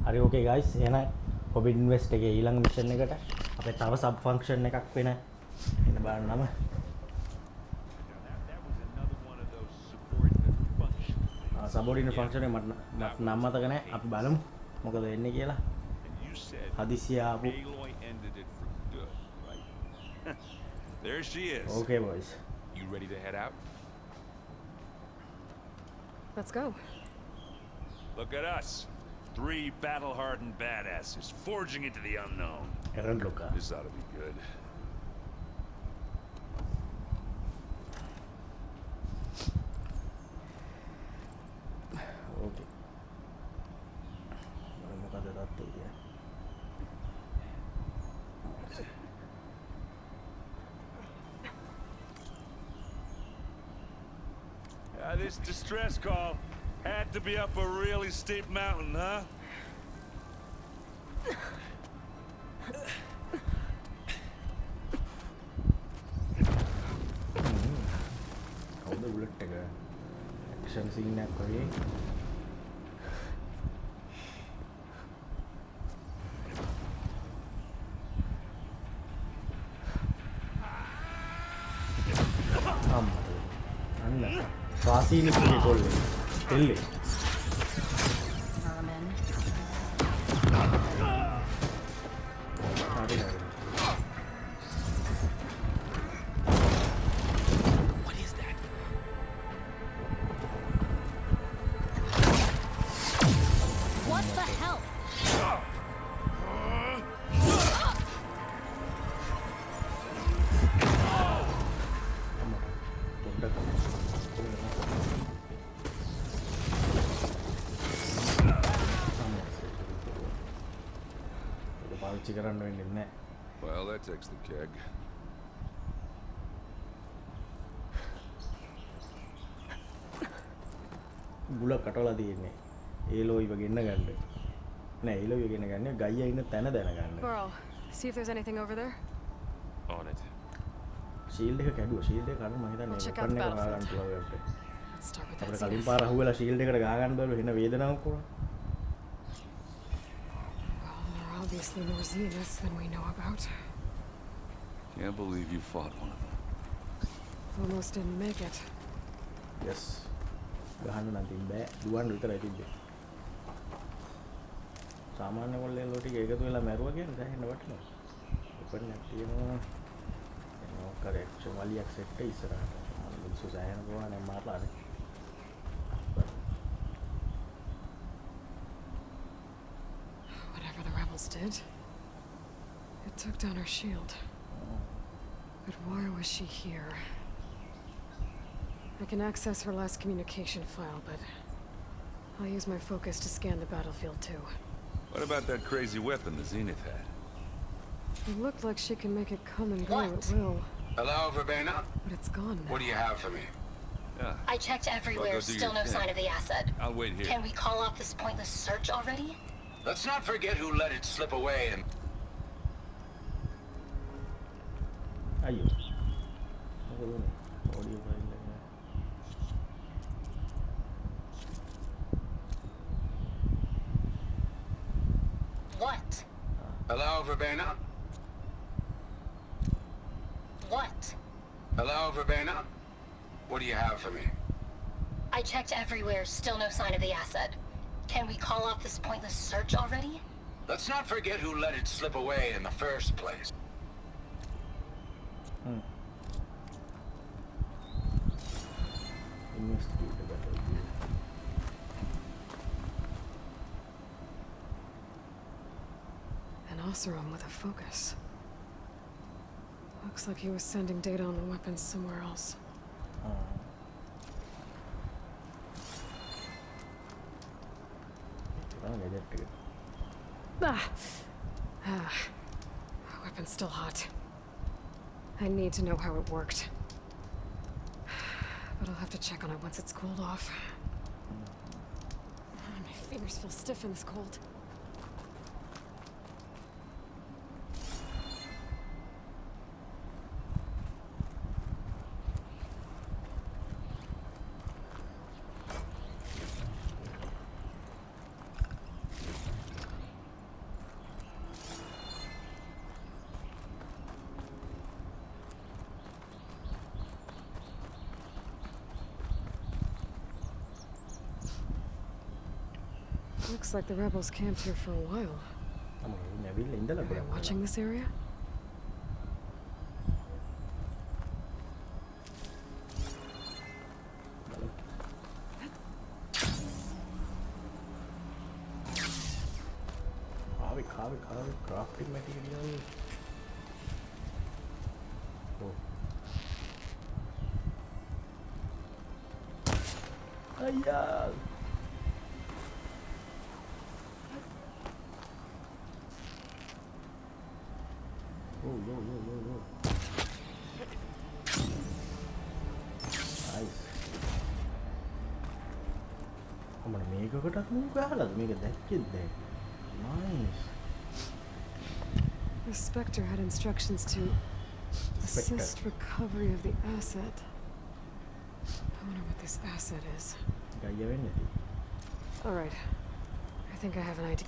හරි ඕකේ ගයිස් එහෙනම් hobby invest එකේ ඊළඟ මිෂන් එකට අපේ තව සබ් ෆන්ක්ෂන් එකක් වෙන එන්න බලන්නම සබෝඩින ෆන්ක්ෂන් එක මට නම් මතක නැහැ අපි බලමු මොකද වෙන්නේ කියලා හදිසිය ආපු There she is. Okay boys. You ready to head out? Let's go. Look at us. 3 battle-hardened badasses forging into the unknown. This ought to be good. Okay. This distress call had to be up a really steep mountain, huh? How the bullet take action scene එකක් වගේ වාසීනිකුගේ කොල්ලේ එල්ලේ What is that? What the hell? Well, that takes the keg. බුල කටවලා තියෙන්නේ ඒලෝයිව ගෙන්න ගන්න නෑ ඒලෝයිව ගෙන්න ගන්න ගයියා ඉන්න තැන දැනගන්න Burl, see if there's anything over there. On it. Shield එක කැඩුවා ෂීල්ඩ් එක කන්න මම හිතන්නේ We'll check out weapon the එක ගා ගන්න battlefield. පුළුවන් අපිට Let's start with අපිට that කලින් zenith. පාර අහුවෙලා ෂීල්ඩ් එකට ගා ගන්න බැලුවා එන වේදනාවක් කොහොමද Well, there are obviously more zeniths than we know about. Can't believe you fought one of them. Almost didn't make it. yes ගහන්න නම් තිබ්බෑ දුවන්න විතරයි තිබ්බේ සාමාන්‍ය කොල්ලෙන් ටික එකතු වෙලා මැරුවා කියන්නේ දැන් වටිනවා උපන්නක් තියෙනවා එනවා කරෙක්ට් වලියක් සෙට් ඉස්සරහට මිනිස්සු සෑහෙන ගෝවානේ මාරලානේ Whatever the rebels did, it took down her shield. But why was she here? I can access her last communication file, but I'll use my focus to scan the battlefield too. What about that crazy weapon the Zenith had? It looked like she can make it come and go at will, Hello, Verbena? but it's gone now. What do you have for me? Yeah. I checked everywhere, Well, go do still your no thing. sign of the asset. I'll wait here. Can we call off this pointless search already? Let's not forget who let it slip away and... අයියෝ මොකද උනේ audio file එක What? Hello, Verbena? What? Hello, Verbena? What do you have for me? I checked everywhere, still no sign of the asset. Can we call off this pointless search already? Let's not forget who let it slip away in the first place. ඉන්වෙස්ටිගේට් එක කරලා An Oseram with a focus. Looks like he was sending data on the weapons somewhere else. Weapon's still hot. I need to know how it worked. But I'll have to check on it once it's cooled off. My fingers feel stiff in this cold. Looks like the rebels camped here for a while. Are they watching this area? Crafting material. Oh. Yeah. Yo. Nice. I'm gonna make a good Nice. The Spectre had instructions to assist recovery of the asset. I wonder what this asset is. Alright. I think I have an idea.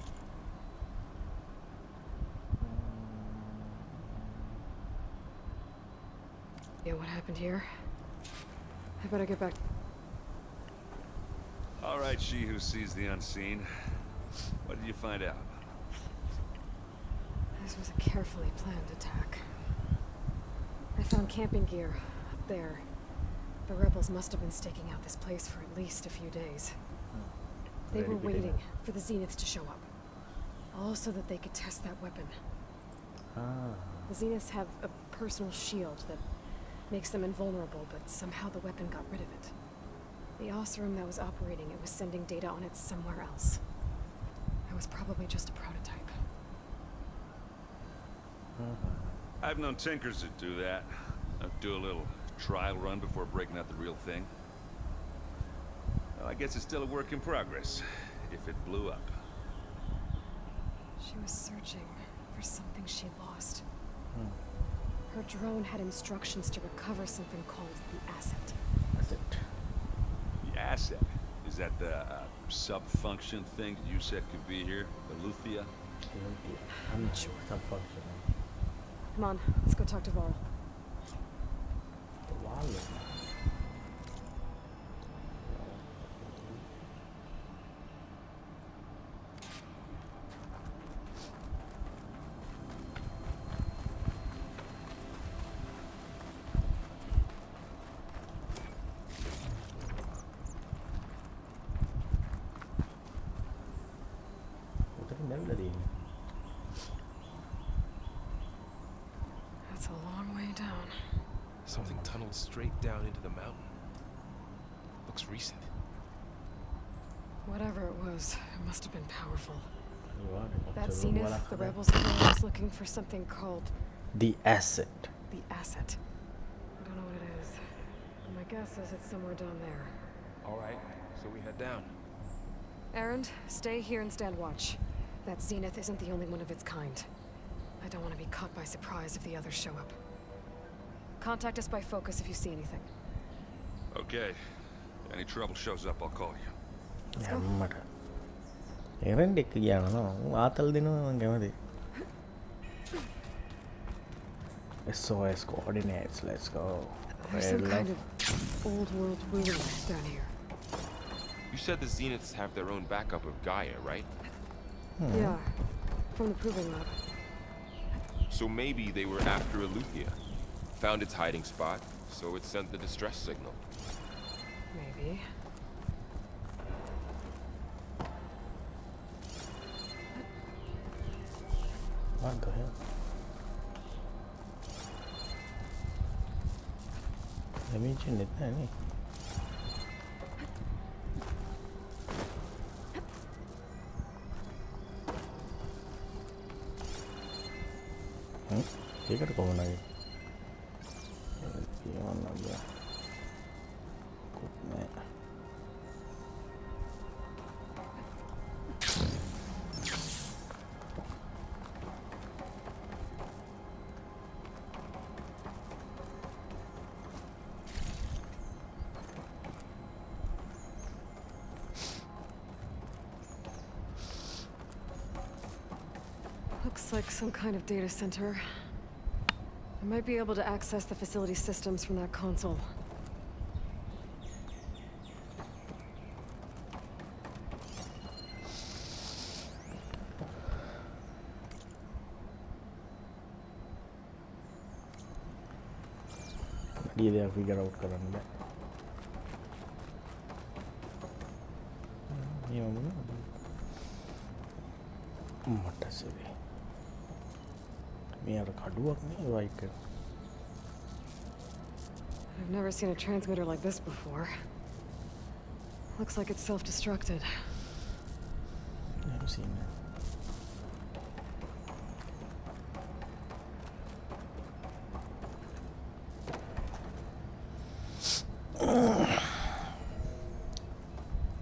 Yeah, what happened here? I better get back. All right, she who sees the unseen. What did you find out? This was a carefully planned attack. I found camping gear up there. The rebels must have been staking out this place for at least a few days. They were waiting for the Zeniths to show up. All so that they could test that weapon. The Zeniths have a personal shield that makes them invulnerable, but somehow the weapon got rid of it. The Osram that was operating it was sending data on it somewhere else. It was probably just a prototype. I've known tinkers that do that. Do a little trial run before breaking out the real thing. Well, I guess it's still a work in progress, if it blew up. She was searching for something she lost. Her drone had instructions to recover something called the asset. Asset. The asset? Is that the sub-function thing that you said could be here? The Luthia? I'm not sure. Sub-function. Come on, let's go talk to Varl. That's a long way down. Something tunneled straight down into the mountain. Looks recent. Whatever it was, it must have been powerful. That That Zenith, the rebels was looking for something called the asset. The asset. I don't know what it is. My guess is it's somewhere down there. All right, so we head down. Erend, stay here and stand watch. That Zenith isn't the only one of its kind. I don't want to be caught by surprise if the others show up. Contact us by focus if you see anything. Okay. Any trouble shows up, I'll call you. Let's go. Erend එක කියනවා ආතල් දෙනවා මම කැමති. SOS coordinates, let's go. There's some kind of old world ruin down here. You said the Zeniths have their own backup of Gaia, right? Yeah, from the Proving Lab. So maybe they were after Eleuthia. Found its hiding spot, so it sent the distress signal. Maybe. What the hell? Let me change it then. ඒකට කොහොමද Looks like some kind of data center. I might be able to access the facility systems from that console. වැඩි දෙයක් figure out කරන්න බෑ. මට සෙවේ මේ අර කඩුවක් නේ රයිට් එක. I've never seen a transmitter like this before. Looks like it's self-destructed. Never seen that.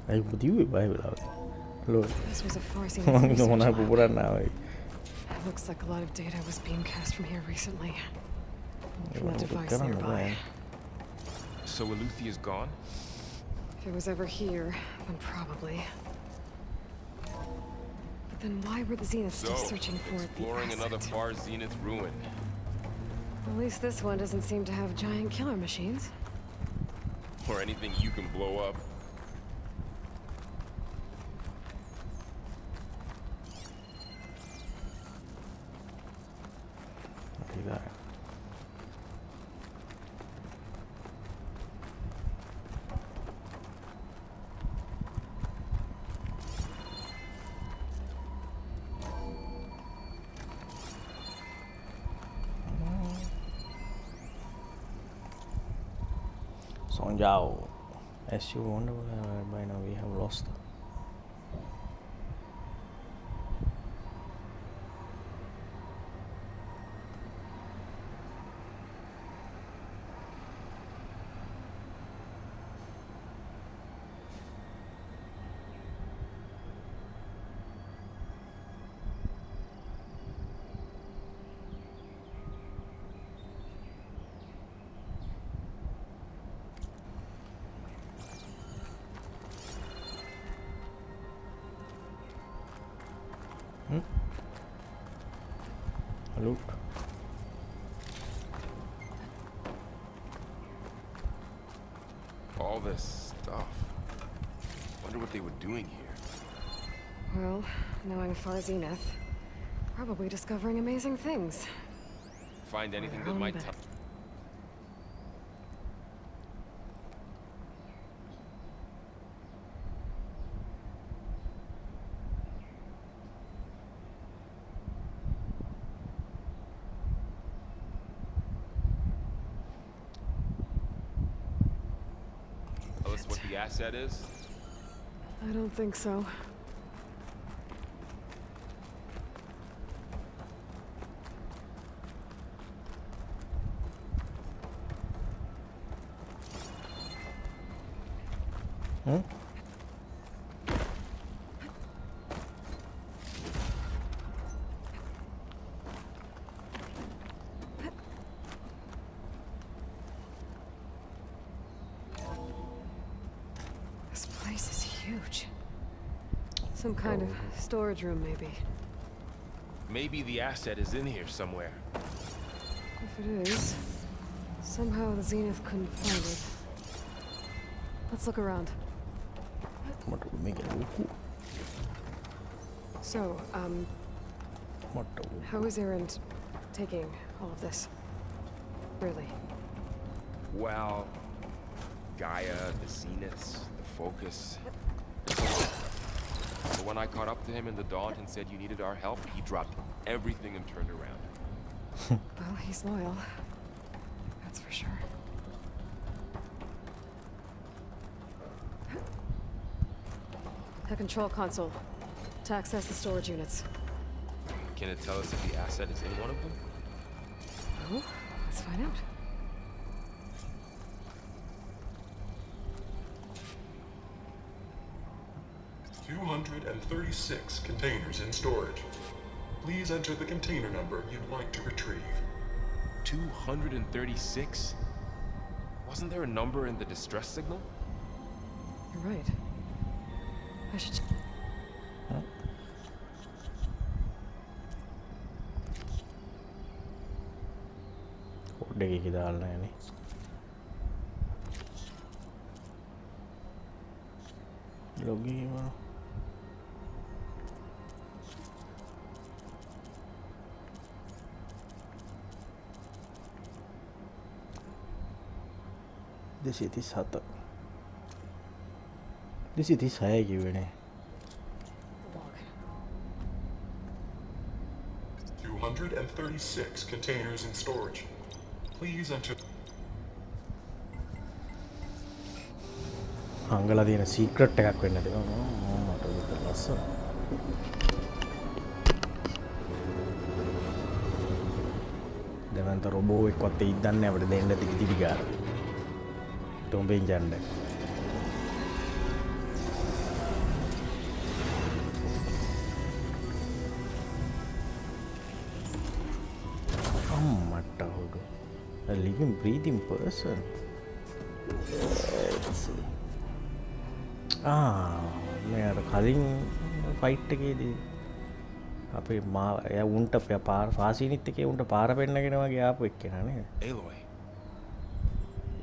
I put you in Bible out. Look. This was a Farsi Don't research wanna lab. put it now. It looks like a lot of data was being cast from here recently. From that device nearby. So Eleuthea's gone? If it was ever here, then probably. But then why were the Zeniths still searching for the exploring another asset? far Zenith ruin. At least this one doesn't seem to have giant killer machines. Or anything you can blow up. Look at that. Songjao. As you wonder, by now we have lost. Loot. All this stuff. Wonder what they were doing here. Well, knowing Far Zenith, probably discovering amazing things. Find anything Their that own might bed. tell. Tell us what the asset is? I don't think so. Hmm? This place is huge. Some kind of storage room, maybe. Maybe the asset is in here somewhere. If it is, somehow the Zenith couldn't find it. Let's look around. What would make it look? So, What? how is Erend taking all of this? Really? Well, Gaia, the Zeniths, the Focus. But when I caught up to him in the Daunt and said you needed our help, he dropped everything and turned around. Well, he's loyal. That's for sure. The control console. To access the storage units. Can it tell us if the asset is in one of them? Oh, let's find out. $236 containers in storage. Please enter the container number you'd like to retrieve. 236? Wasn't there a number in the distress signal? You're right. I should. Code की डालना है नहीं लोगी वो 237 236 කිව්වනේ. Log. 236 containers in storage. Please enter. හංගලා තියෙන secret එකක් වෙන්න දෙනවා. මට විතර ලස්සන. දැනන්ත රොබෝ එක්කත් ඒ ඉදන්නේ අපිට දෙන්න තිටි ගාලා. තොඹෙන් යන්න. අම්මට හොඩු. A living breathing person. Let's see. මේ අර කලින් ෆයිට් එකේදී අපේ එයා උන්ට පාර ෆාසීනිත් එකේ උන්ට පාර පෙන්නගෙන වගේ ආපු එක්කෙනා නේද? Aloy.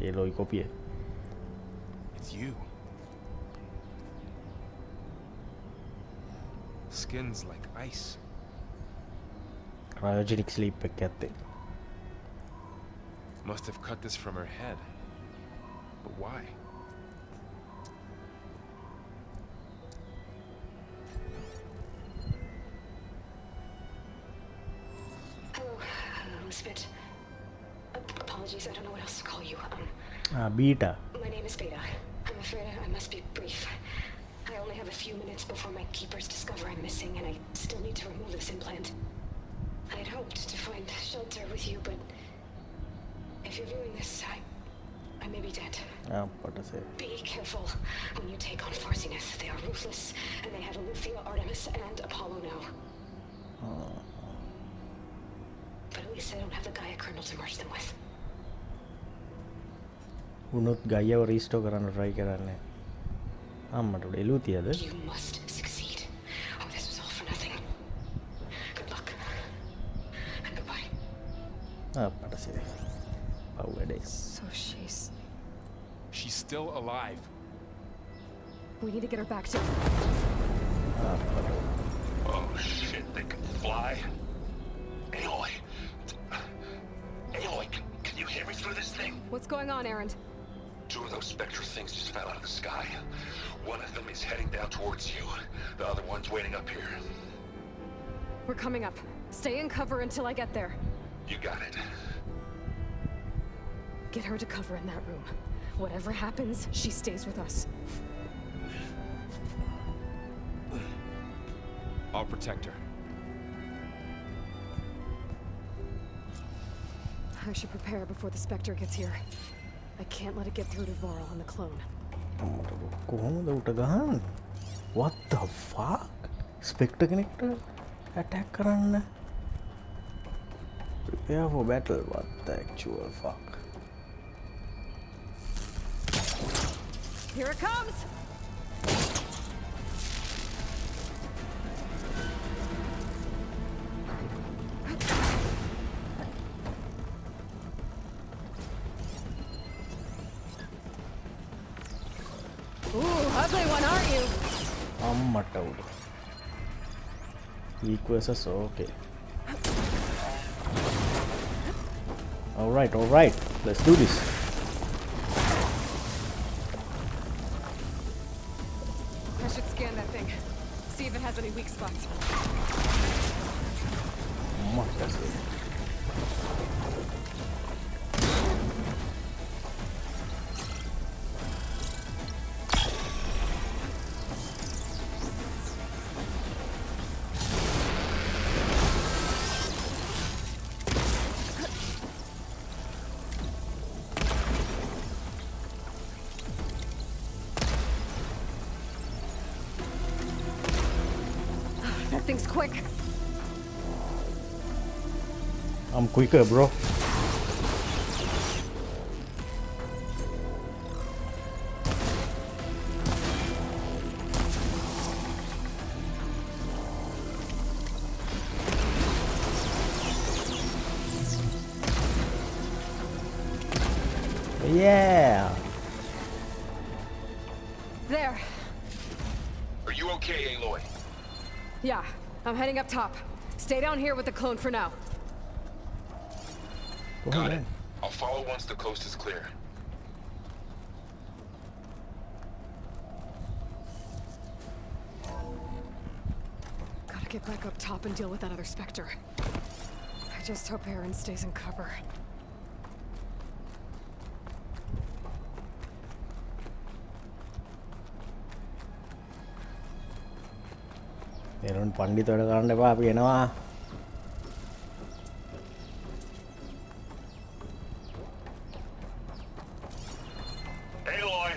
ඒලොයි කොපිය. It's you. Skin's like ice. Cryogenic sleep එක ඇත්තේ. Must have cut this from her head. But why? Elizabeth. Apologies, I don't know what else to call you. Beta. My name is Beta. I'm afraid I must be brief. I only have a few minutes before my keepers discover I'm missing, and I still need to remove this implant. I had hoped to find shelter with you, but if you're viewing this, I may be dead. What to say? Be careful when you take on Farsiness. They are ruthless, and they have Eleuthia, Artemis, and Apollo now. But at least I don't have the Gaia kernel to merge them with. උනොත් ගයියව restore කරන්න try කරන්නේ. අම්මට එලූතියද? You must succeed. Oh, this was all for nothing. Good luck. And goodbye. අප්පට සිරේ. පව් වැඩේ. So She's still alive. we need to get her back to. Oh shit, they can fly? Aloy! Aloy, can you hear me through this thing? What's going on, Erend? Two of those spectral things just fell out of the sky. One of them is heading down towards you. The other one's waiting up here. We're coming up. Stay in cover until I get there. You got it. Get her to cover in that room. Whatever happens, she stays with us. I'll protect her. I should prepare before the Spectre gets here. I can't let it get through to Varl and the clone. කොහොමද උට ගහන්නේ? What the fuck? Spectre කෙනෙක්ට attack කරන්න? Prepare for battle. What the actual fuck? Here it comes! Ooh, ugly one, aren't you? අම්මට උඩ. Weak versus okay. All right. Let's do this. I should scan that thing. See if it has any weak spots. අම්මට සිරේ. That thing's quick. I'm quicker, bro. Yeah. There. Are you okay, Aloy? Yeah, I'm heading up top. Stay down here with the clone for now. Got it. I'll follow once the coast is clear. get back up top and deal with that other Spectre. I just hope Aaron stays in cover. Aaron පණ්ඩිතවල කරන්න එපා අපි එනවා. Aloy!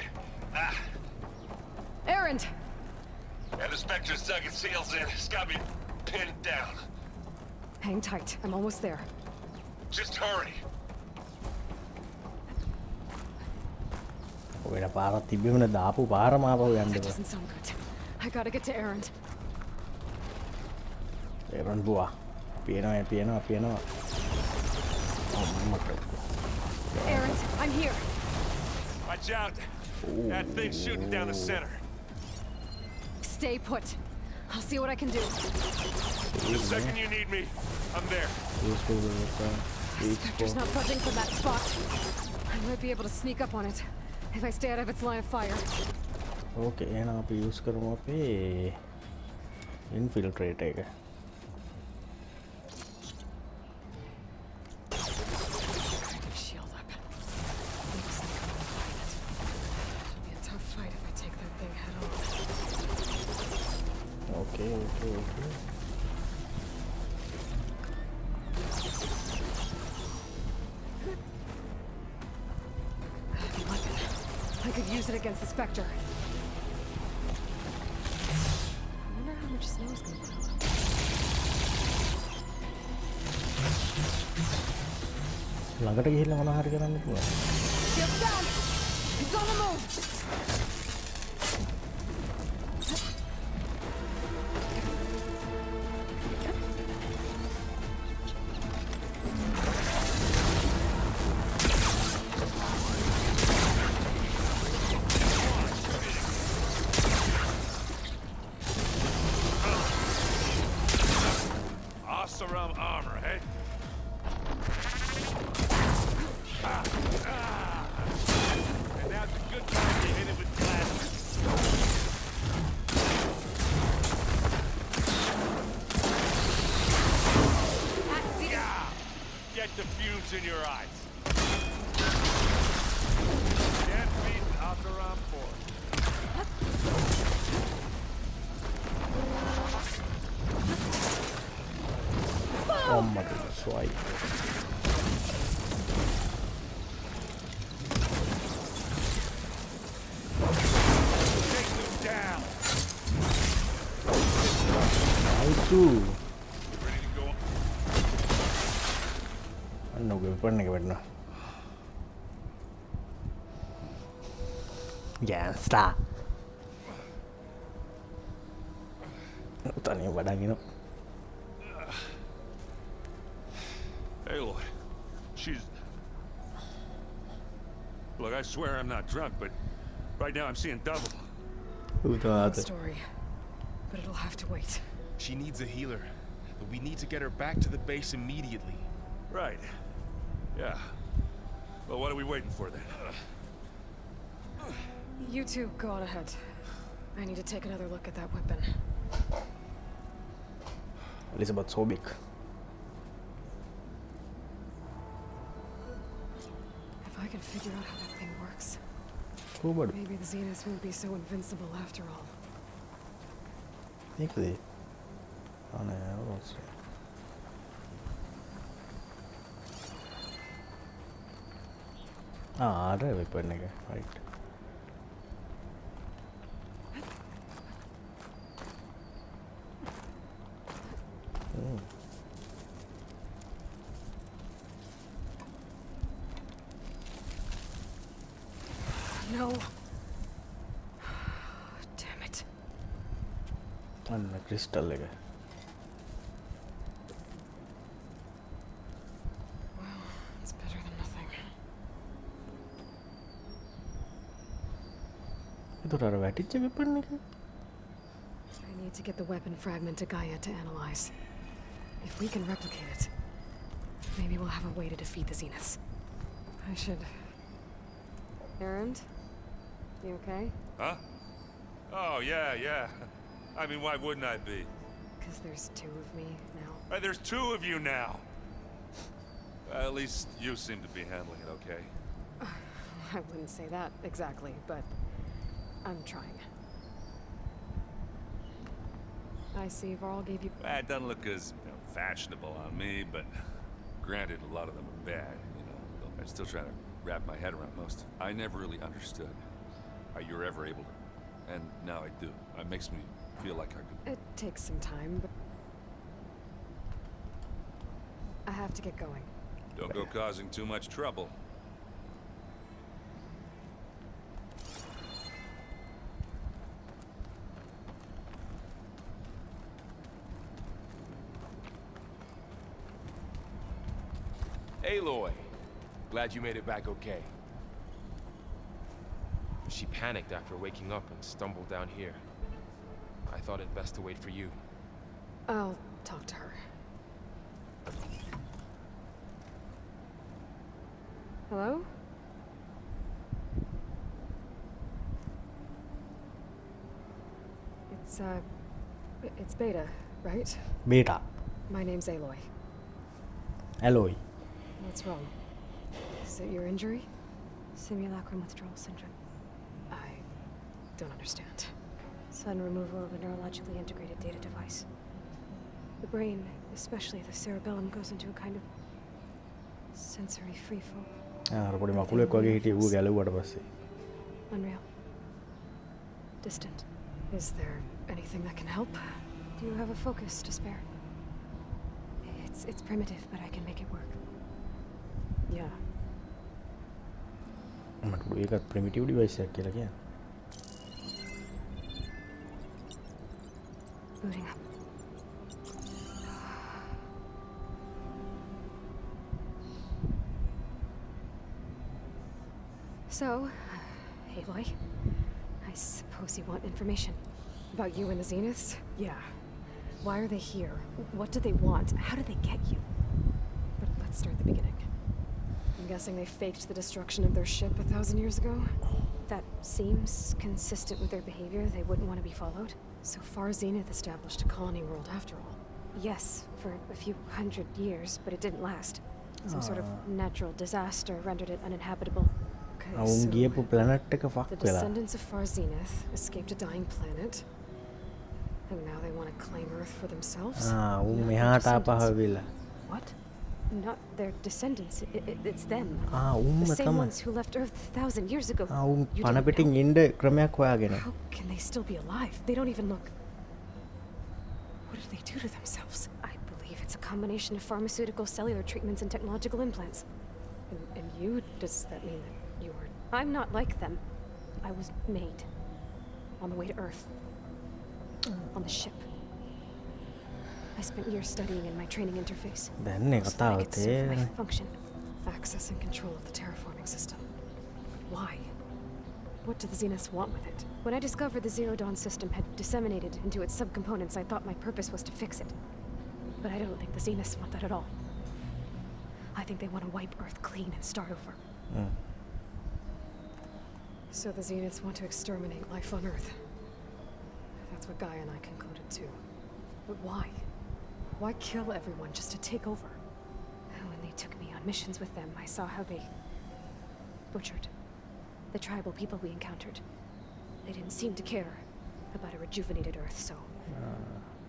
Aaron! And the Spectre's dug its heels in. It's got me pinned down. Hang tight. I'm almost there. Just hurry. ඔයලා පාරක් තිබ්බෙමනේ දාපු පාර මාපහු යන්න That එපා. doesn't sound good. I gotta get to Aaron. Aaron buah. Piano. Oh, mother. Aaron, I'm here. Watch out. That thing's shooting down the center. Stay put. I'll see what I can do. The second you need me, I'm there. Spectre's not budging from that spot. I might be able to sneak up on it if I stay out of its line of fire. Okay, එහෙනම් අපි use කරමු අපේ infiltrate එක. Shield up. Maybe sneak up on the pilot. It'll be a tough fight if I take that thing head on. Okay. I could use it against the Spectre. I wonder how much snow is going to pile up. ළඟට ගිහිල්ලා මොනවා හරි කරන්න පුළුවන්. Shield's down! He's on the move! Awesome armor, hey? And now's a good time to hit it with glasses. Yeah! Get the fumes in your eyes. Can't beat Asaram Force. Oh my goodness, right. Take them down. How to? Ready to go? අන්න ඔගේ weapon එක වෙන්න. Gangsta. තනිය වඩාගෙන. Aloy, she's... Look, I swear I'm not drunk, but right now I'm seeing double. Story. But it'll have to wait. She needs a healer, but we need to get her back to the base immediately. Right. Yeah. Well, what are we waiting for then? You two go on ahead. I need to take another look at that weapon. Elizabeth Sobik. If I can figure out how that thing works, Cool, maybe the Zeniths won't be so invincible after all. think they. Oh no, also. Ah, ada weapon එක. Right. No. Damn it. අන්න crystal එක. Well, it's better than nothing. ඒතර අර වැටිච්ච weapon එක. I need to get the weapon fragment to Gaia to analyze. If we can replicate it, maybe we'll have a way to defeat the Zeniths. I should... Aaron? You okay? Huh? Oh, yeah. I mean, why wouldn't I be? because there's two of me now. There's two of you now. At least you seem to be handling it okay. I wouldn't say that exactly, but I'm trying. I see Varl gave you... It doesn't look as fashionable on me, but granted, a lot of them are bad, I'm still trying to wrap my head around most. I never really understood how you were ever able to, and now I do. It makes me feel like I could... It takes some time, but... I have to get going. Don't go causing too much trouble. Aloy, glad you made it back okay. She panicked after waking up and stumbled down here. I thought it best to wait for you. I'll talk to her. Hello? It's Beta, right? Beta. My name's Aloy. Aloy. What's wrong? Is it your injury? Simulacrum withdrawal syndrome. I don't understand. Sudden removal of a neurologically integrated data device. The brain, especially the cerebellum, goes into a kind of sensory freefall. පොඩි මකුලෙක් වගේ හිටිය ඌ ගැලුවට පස්සේ. Unreal. Distant. Is there anything that can help? Do you have a focus to spare? It's primitive, but I can make it work. Yeah. මට ඒකත් primitive device එකක් කියලා කියන්නේ. Booting up. So, Aloy, I suppose you want information about you and the Zeniths? Yeah. Why are they here? What do they want? How did they get you? But let's start at the beginning. I'm guessing they faked the destruction of their ship 1,000 years ago? That seems consistent with their behavior. They wouldn't want to be followed. So far, Zenith established a colony world after all. Yes, for a few hundred years, but it didn't last. Some sort of natural disaster rendered it uninhabitable. Okay, අවුන් ගියපු planet එක the fuck වෙලා. descendants of Far Zenith escaped a dying planet. And now they want to claim Earth for themselves? උන් Not their මෙහාට ආපහු descendants. වෙලා. What? Not their descendants. It's them. උන්ම The same තමයි. ones who left Earth 1,000 years ago. උන් You පණ didn't පිටින් know. ඉන්න ක්‍රමයක් හොයාගෙන. How can they still be alive? They don't even look... What did they do to themselves? I believe it's a combination of pharmaceutical, cellular treatments, and technological implants. And you? Does that mean that you were... I'm not like them. I was made. On the way to Earth. On the ship. I spent years studying in my training interface. දැන් මේ So that I කතාව could serve my තේරෙන්නේ. function. Access and control of the terraforming system. But why? What do the Zeniths want with it? When I discovered the Zero Dawn system had disseminated into its subcomponents, I thought my purpose was to fix it. But I don't think the Zeniths want that at all. I think they want to wipe Earth clean and start over. So the Zeniths want to exterminate life on Earth. That's what Gaia and I concluded too. But why? Why kill everyone just to take over? When they took me on missions with them, I saw how they butchered the tribal people we encountered. They didn't seem to care about a rejuvenated Earth, so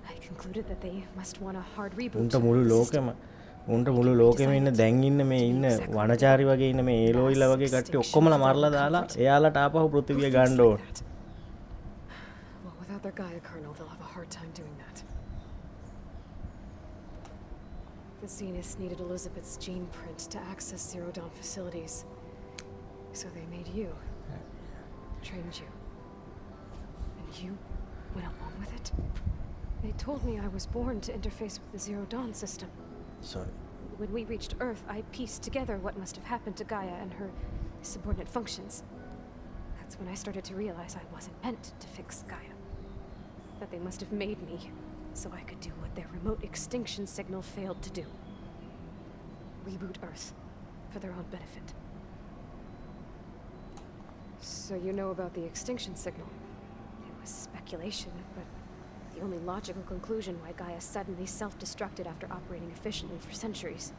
I concluded that they must want a hard reboot. උන්ට මුළු of the system. ලෝකෙම උන්ට මුළු ලෝකෙම ඉන්න දැන් ඉන්න මේ ඉන්න වනචාරි වගේ ඉන්න මේ ඒලෝයිලා වගේ කට්ටිය ඔක්කොමලා මරලා දාලා එයාලට ආපහු පෘථිවිය Who thinks ගන්න like ඕන. that? Well, without their Gaia kernel, they'll have a hard time doing that. The Zeniths needed Elizabeth's gene print to access Zero Dawn facilities. So they made you. Trained you. And you went along with it? They told me I was born to interface with the Zero Dawn system. Sorry. When we reached Earth, I pieced together what must have happened to Gaia and her subordinate functions. That's when I started to realize I wasn't meant to fix Gaia. That they must have made me so I could do what their remote extinction signal failed to do. Reboot Earth for their own benefit. So you know about the extinction signal? It was speculation, but the only logical conclusion why Gaia suddenly self-destructed after operating efficiently for centuries.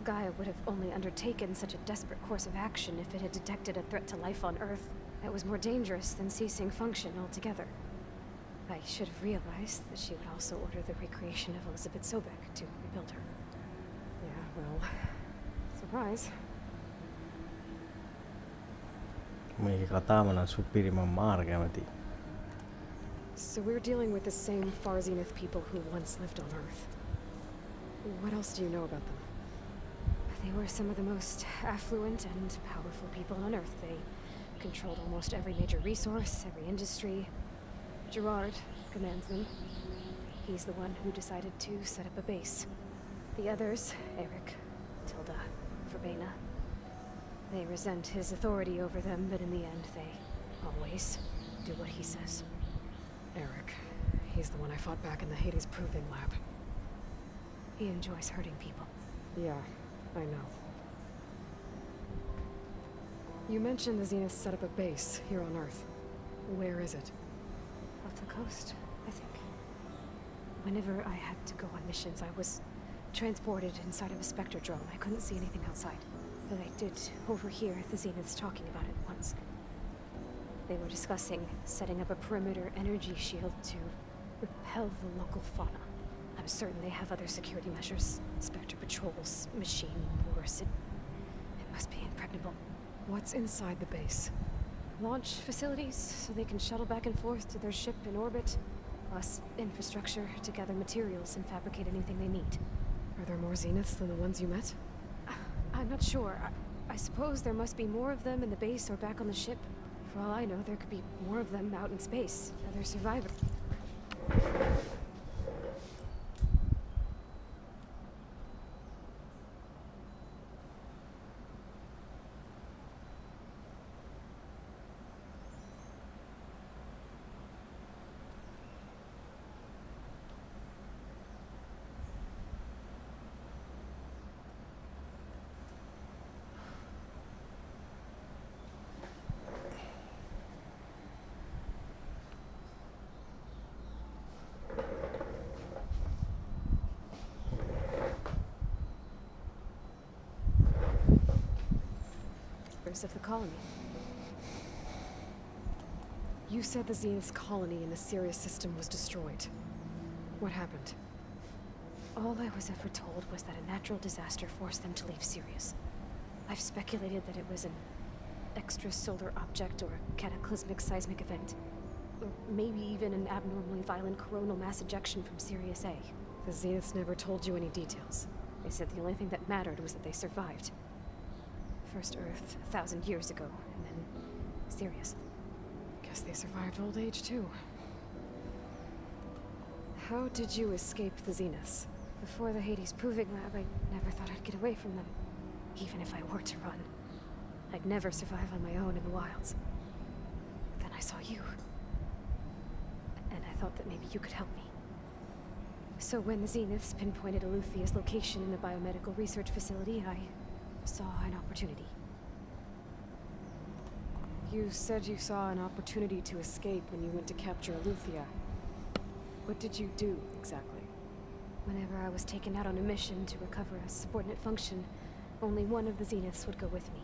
Gaia would have only undertaken such a desperate course of action if it had detected a threat to life on Earth that was more dangerous than ceasing function altogether. I should have realized that she would also order the recreation of Elizabeth Sobek to rebuild her. Yeah, well, surprise. මේක කතාම නම් සුපිරි මම මාර කැමති. So we're dealing with the same Far Zenith people who once lived on Earth. What else do you know about them? They were some of the most affluent and powerful people on Earth. They controlled almost every major resource, every industry. Gerard commands them. He's the one who decided to set up a base. The others, Eric, Tilda, Verbena, they resent his authority over them, but in the end, they always do what he says. Eric. He's the one I fought back in the Hades Proving Lab. He enjoys hurting people. Yeah, I know. You mentioned the Zenith set up a base here on Earth. Where is it? Off the coast, I think. Whenever I had to go on missions, I was transported inside of a Spectre drone. I couldn't see anything outside. But I did overhear the Zeniths talking about it once. They were discussing setting up a perimeter energy shield to repel the local fauna. I'm certain they have other security measures. Spectre patrols, machine wars. It must be impregnable. What's inside the base? Launch facilities, so they can shuttle back and forth to their ship in orbit. Plus infrastructure to gather materials and fabricate anything they need. Are there more Zeniths than the ones you met? I'm not sure. I suppose there must be more of them in the base or back on the ship. For all I know, there could be more of them out in space. Other survivors. Of the colony. You said the Zenith's colony in the Sirius system was destroyed. What happened? All I was ever told was that a natural disaster forced them to leave Sirius. I've speculated that it was an extrasolar object or a cataclysmic seismic event. Or maybe even an abnormally violent coronal mass ejection from Sirius A. The Zeniths never told you any details. They said the only thing that mattered was that they survived. First Earth, 1,000 years ago, and then Sirius. Guess they survived old age, too. How did you escape the Zeniths? Before the Hades Proving Lab, I never thought I'd get away from them. Even if I were to run. I'd never survive on my own in the wilds. But then I saw you. And I thought that maybe you could help me. So when the Zeniths pinpointed Eluthia's location in the biomedical research facility, I saw an opportunity. You said you saw an opportunity to escape when you went to capture Eluthia. What did you do, exactly? Whenever I was taken out on a mission to recover a subordinate function, only one of the Zeniths would go with me.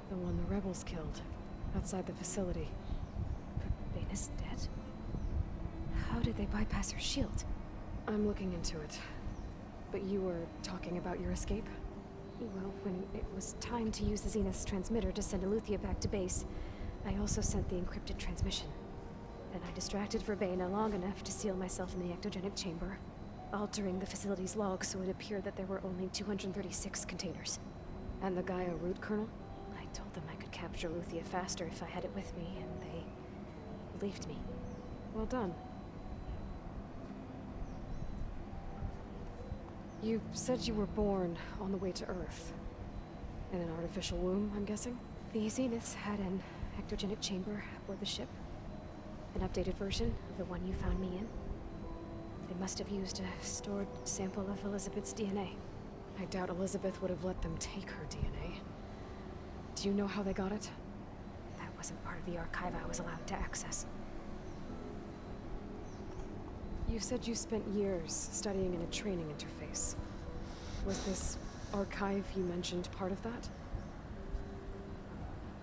The one the rebels killed, outside the facility. Verbena's dead? How did they bypass her shield? I'm looking into it. But you were talking about your escape? Well, when it was time to use the Zenith's transmitter to send Eluthia back to base, I also sent the encrypted transmission. Then I distracted Verbena long enough to seal myself in the ectogenic chamber, altering the facility's log so it appeared that there were only 236 containers. And the Gaia root kernel? I told them I could capture Eluthia faster if I had it with me, and they believed me. Well done. You said you were born on the way to Earth. In an artificial womb, I'm guessing? The Zeniths had an ectogenic chamber aboard the ship. An updated version of the one you found me in. They must have used a stored sample of Elizabeth's DNA. I doubt Elizabeth would have let them take her DNA. Do you know how they got it? That wasn't part of the archive I was allowed to access. You said you spent years studying in a training interface. Was this archive you mentioned part of that?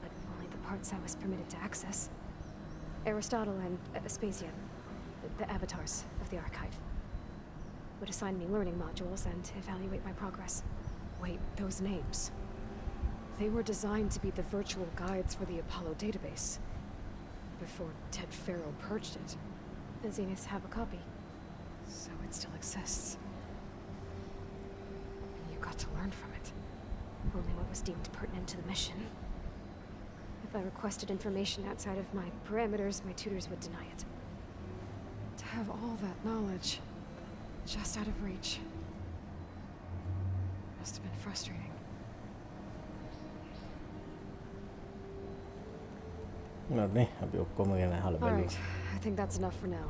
But only the parts I was permitted to access. Aristotle and Aspasia, the avatars of the archive, would assign me learning modules and evaluate my progress. Wait, those names. They were designed to be the virtual guides for the Apollo database. Before Ted Farrow purged it. The Zeniths have a copy. So it still exists. And you got to learn from it. Only what was deemed pertinent to the mission. If I requested information outside of my parameters, my tutors would deny it. To have all that knowledge, just out of reach. Must have been frustrating. No niin, අපි ඔක්කොම ගැන අහලා බලමු. Alright, I think that's enough for now.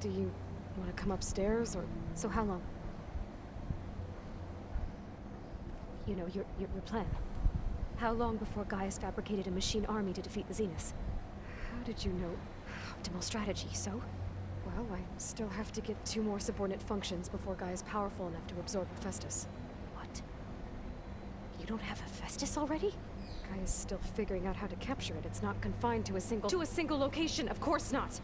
Do you want to come upstairs, or...? So how long? You know, your plan. How long before Gaius fabricated a machine army to defeat the Zeniths? How did you know? Optimal strategy, so? Well, I still have to get 2 more subordinate functions before Guy is powerful enough to absorb Hephaestus. What? You don't have Hephaestus already? Guy is still figuring out how to capture it. It's not confined to a single... To a single location, of course not!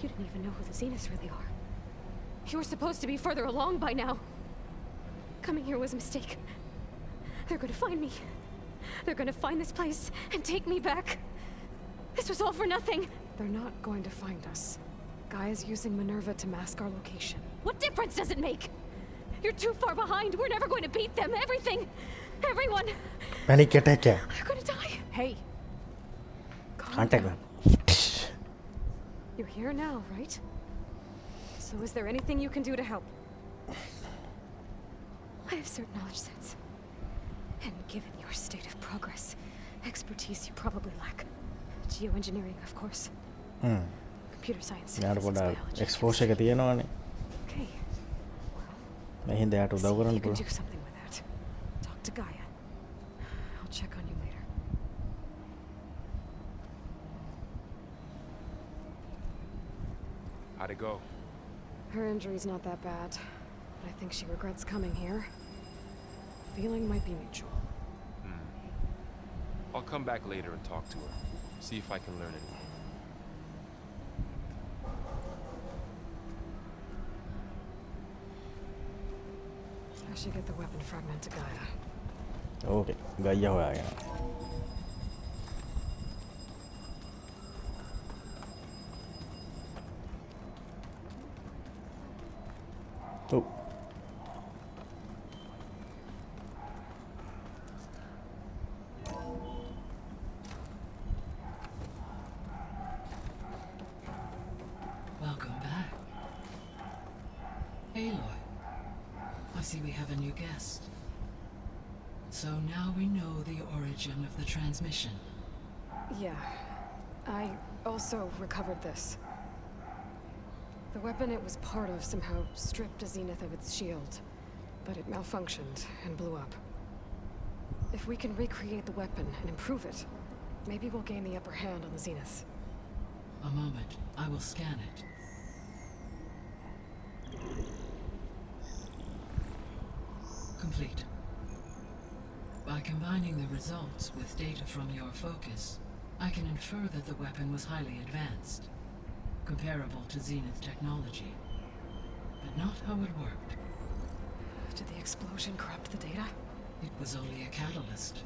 You didn't even know who the Zeniths really are. You were supposed to be further along by now! Coming here was a mistake. They're gonna find me. They're gonna find this place and take me back. This was all for nothing. They're not going to find us. Guy is using Minerva to mask our location. What difference does it make? You're too far behind. We're never going to beat them. Everything. Everyone. Panic attack. They're gonna die. Hey. Contact them. You're here now, right? So is there anything you can do to help? I have certain knowledge sets. And given your state of progress, expertise you probably lack. Geoengineering, of course. Computer science. යාට physics, පොඩ්ඩක් biology, exposure එක තියෙනවනේ. Okay. මේ හින්දා යාට See උදව් if කරන්න you can පුළුවන්. do something with that. Talk to Gaia. I'll check on you later. How'd it go? Her injury's not that bad, but I think she regrets coming here. Feeling might be mutual. I'll come back later and talk to her. See if I can learn anything. I should get the weapon fragment to Gaia. ඕකේ. ගයියා හොයාගෙන. ඔව්. Welcome back. Aloy, I see we have a new guest. So now we know the origin of the transmission. Yeah. I also recovered this. The weapon it was part of somehow stripped a Zenith of its shield, but it malfunctioned and blew up. If we can recreate the weapon and improve it, maybe we'll gain the upper hand on the Zeniths. A moment, I will scan it. Complete. By combining the results with data from your focus, I can infer that the weapon was highly advanced, comparable to Zenith technology, but not how it worked. Did the explosion corrupt the data? It was only a catalyst.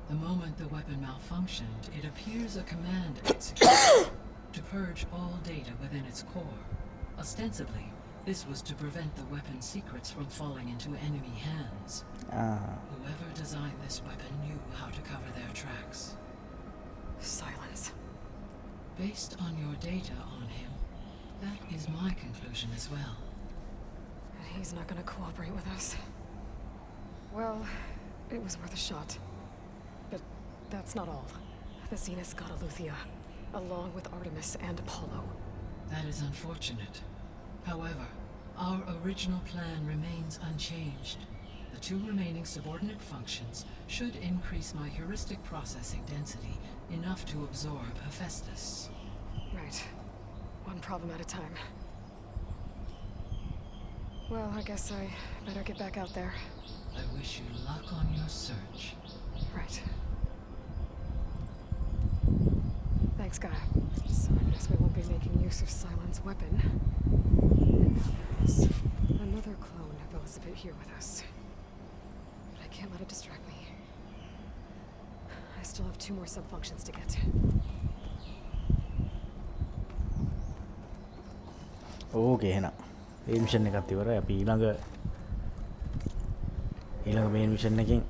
The moment the weapon malfunctioned, it appears a command executed to purge all data within its core. Ostensibly, this was to prevent the weapon's secrets from falling into enemy hands. Whoever designed this weapon knew how to cover their tracks. Silence. Based on your data on him, that is my conclusion as well. And he's not gonna cooperate with us. Well, it was worth a shot. But that's not all. The Zeniths got Eleuthia, along with Artemis and Apollo. That is unfortunate. However, our original plan remains unchanged. The 2 remaining subordinate functions should increase my heuristic processing density enough to absorb Hephaestus. Right. Right. One problem at a time. Well, I guess I better get back out there. I wish you luck on your search. Right. Thanks, Gaia. So I guess we won't be making use of Silent's weapon. So, another clone of Elizabeth here with us. But I can't let it distract me. I still have 2 more sub-functions to get. ඕකේ එහෙනම් මේ mission එකත් ඉවරයි. අපි ඊළඟ මේන් mission එකකින්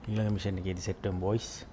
ඊළඟ mission එකේදී set වෙමු බොයිස්.